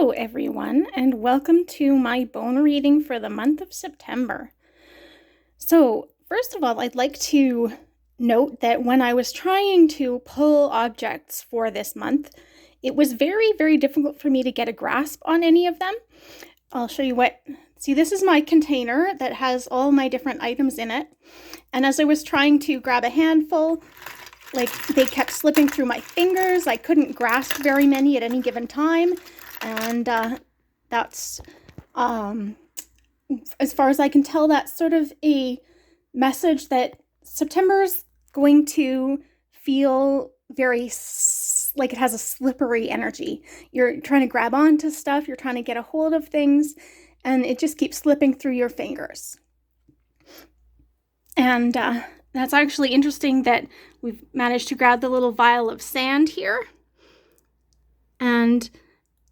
Hello, everyone, and welcome to my bone reading for the month of September. So, first of all, I'd like to note that when I was trying to pull objects for this month, it was very, very difficult for me to get a grasp on any of them. I'll show you what. See, this is my container that has all my different items in it. And as I was trying to grab a handful, they kept slipping through my fingers. I couldn't grasp very many at any given time. And that's, as far as I can tell, that's sort of a message that September's going to feel very like it has a slippery energy. You're trying to grab onto stuff, you're trying to get a hold of things, and it just keeps slipping through your fingers. And that's actually interesting that we've managed to grab the little vial of sand here. And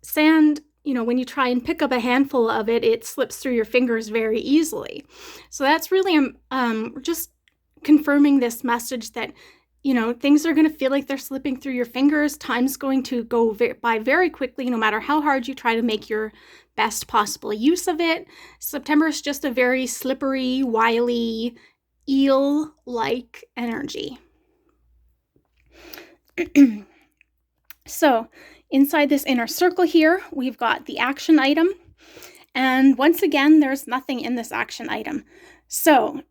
sand, when you try and pick up a handful of it, it slips through your fingers very easily. So that's really just confirming this message that, things are going to feel like they're slipping through your fingers. Time's going to go by very quickly, no matter how hard you try to make your best possible use of it. September is just a very slippery, wily, eel-like energy. So, inside this inner circle here, we've got the action item. And once again, there's nothing in this action item. So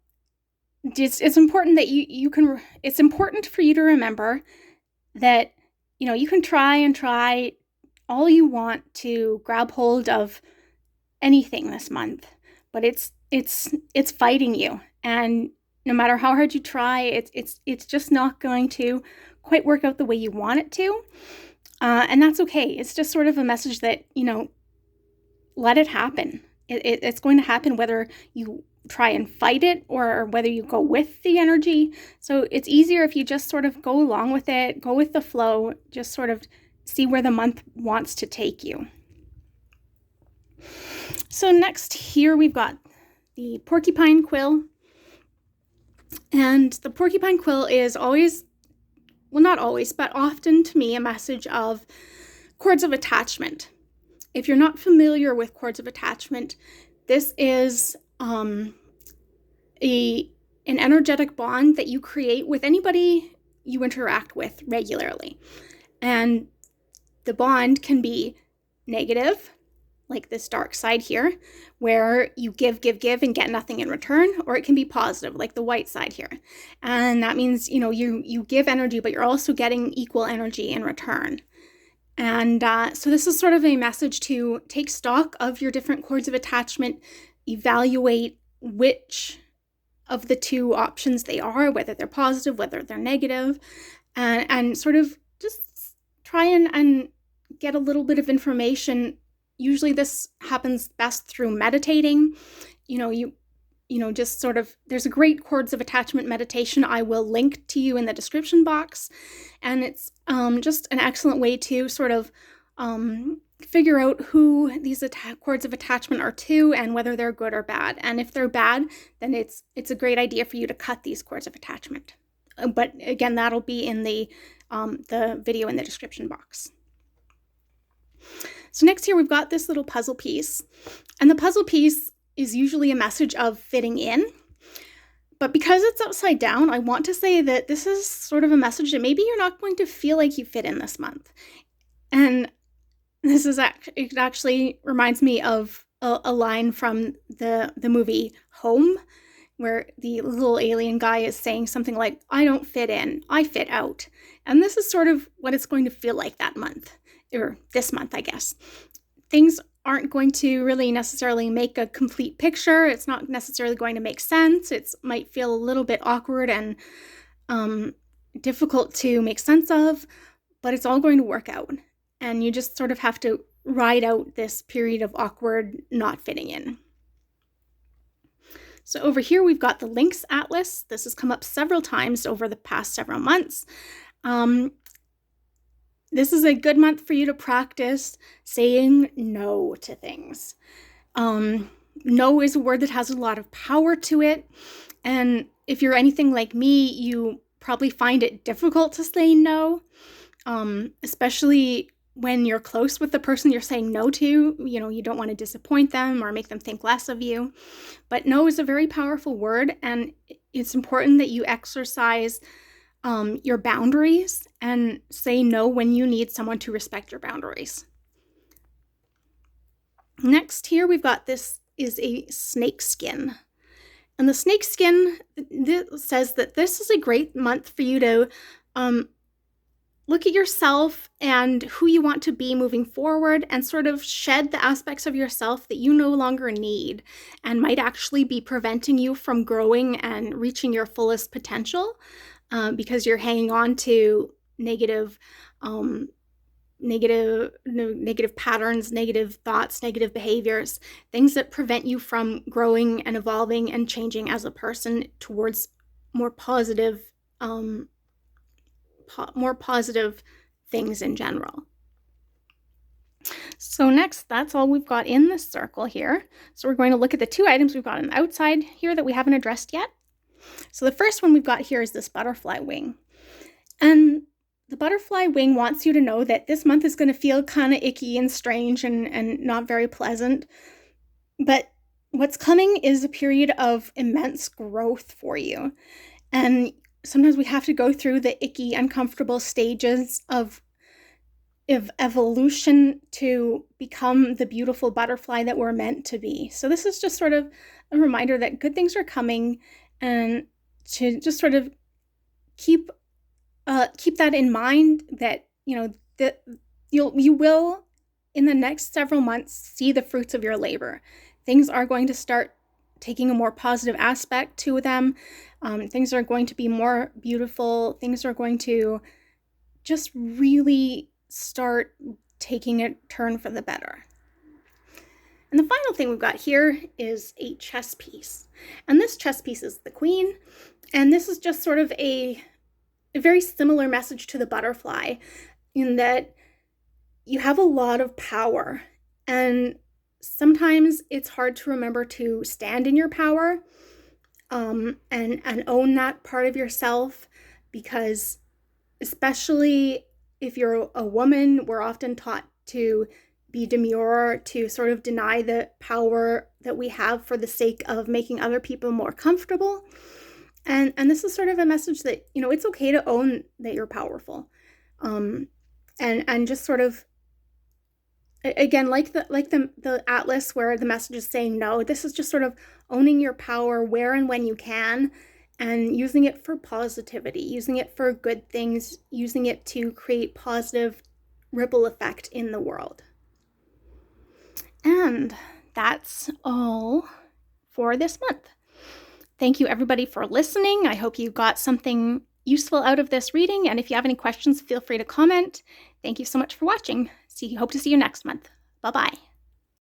it's important that it's important for you to remember that, you can try all you want to grab hold of anything this month, but it's fighting you. And no matter how hard you try, it's just not going to quite work out the way you want it to. And that's okay. It's just sort of a message that, let it happen. It's going to happen whether you try and fight it or whether you go with the energy. So it's easier if you just sort of go along with it, go with the flow, just sort of see where the month wants to take you. So next here we've got the porcupine quill. And the porcupine quill is always, well, not always, but often to me, a message of cords of attachment. If you're not familiar with cords of attachment, this is an energetic bond that you create with anybody you interact with regularly. And the bond can be negative, like this dark side here, where you give and get nothing in return, or it can be positive, like the white side here. And that means, you give energy, but you're also getting equal energy in return. And so this is sort of a message to take stock of your different cords of attachment, evaluate which of the two options they are, whether they're positive, whether they're negative, and sort of just try and get a little bit of information. Usually this happens best through meditating. Just sort of, there's a great cords of attachment meditation I will link to you in the description box. And it's just an excellent way to sort of figure out who these cords of attachment are to and whether they're good or bad. And if they're bad, then it's a great idea for you to cut these cords of attachment. But again, that'll be in the video in the description box. So next here we've got this little puzzle piece, and the puzzle piece is usually a message of fitting in, but because it's upside down, I want to say that this is sort of a message that maybe you're not going to feel like you fit in this month. And this is it actually reminds me of a line from the movie Home, where the little alien guy is saying something like, "I don't fit in, I fit out." And this is sort of what it's going to feel like that month. Or this month, I guess. Things aren't going to really necessarily make a complete picture. It's not necessarily going to make sense. It might feel a little bit awkward and difficult to make sense of, but it's all going to work out. And you just sort of have to ride out this period of awkward not fitting in. So over here, we've got the Lynx Atlas. This has come up several times over the past several months. This is a good month for you to practice saying no to things. No is a word that has a lot of power to it. And if you're anything like me, you probably find it difficult to say no, especially when you're close with the person you're saying no to. You don't want to disappoint them or make them think less of you. But no is a very powerful word, and it's important that you exercise your boundaries and say no when you need someone to respect your boundaries. Next here, we've got this is a snake skin. And the snake skin says that this is a great month for you to look at yourself and who you want to be moving forward, and sort of shed the aspects of yourself that you no longer need and might actually be preventing you from growing and reaching your fullest potential, because you're hanging on to negative patterns, negative thoughts, negative behaviors, things that prevent you from growing and evolving and changing as a person towards more positive things in general. So next, that's all we've got in this circle here. So we're going to look at the two items we've got on the outside here that we haven't addressed yet. So the first one we've got here is this butterfly wing. And the butterfly wing wants you to know that this month is going to feel kind of icky and strange and not very pleasant. But what's coming is a period of immense growth for you. And sometimes we have to go through the icky, uncomfortable stages of evolution to become the beautiful butterfly that we're meant to be. So this is just sort of a reminder that good things are coming, and to just sort of keep that in mind, that that you will in the next several months see the fruits of your labor. Things are going to start taking a more positive aspect to them. Things are going to be more beautiful. Things are going to just really start taking a turn for the better. And the final thing we've got here is a chess piece. And this chess piece is the queen. And this is just sort of a very similar message to the butterfly, in that you have a lot of power. And sometimes it's hard to remember to stand in your power and own that part of yourself, because especially if you're a woman, we're often taught to be demure, to sort of deny the power that we have for the sake of making other people more comfortable. And this is sort of a message that, it's okay to own that you're powerful. And just sort of, again, like the atlas where the message is saying no, this is just sort of owning your power where and when you can, and using it for positivity, using it for good things, using it to create positive ripple effect in the world. And that's all for this month. Thank you everybody for listening. I hope you got something useful out of this reading, and if you have any questions, feel free to comment. Thank you so much for watching. Hope to see you next month. Bye-bye.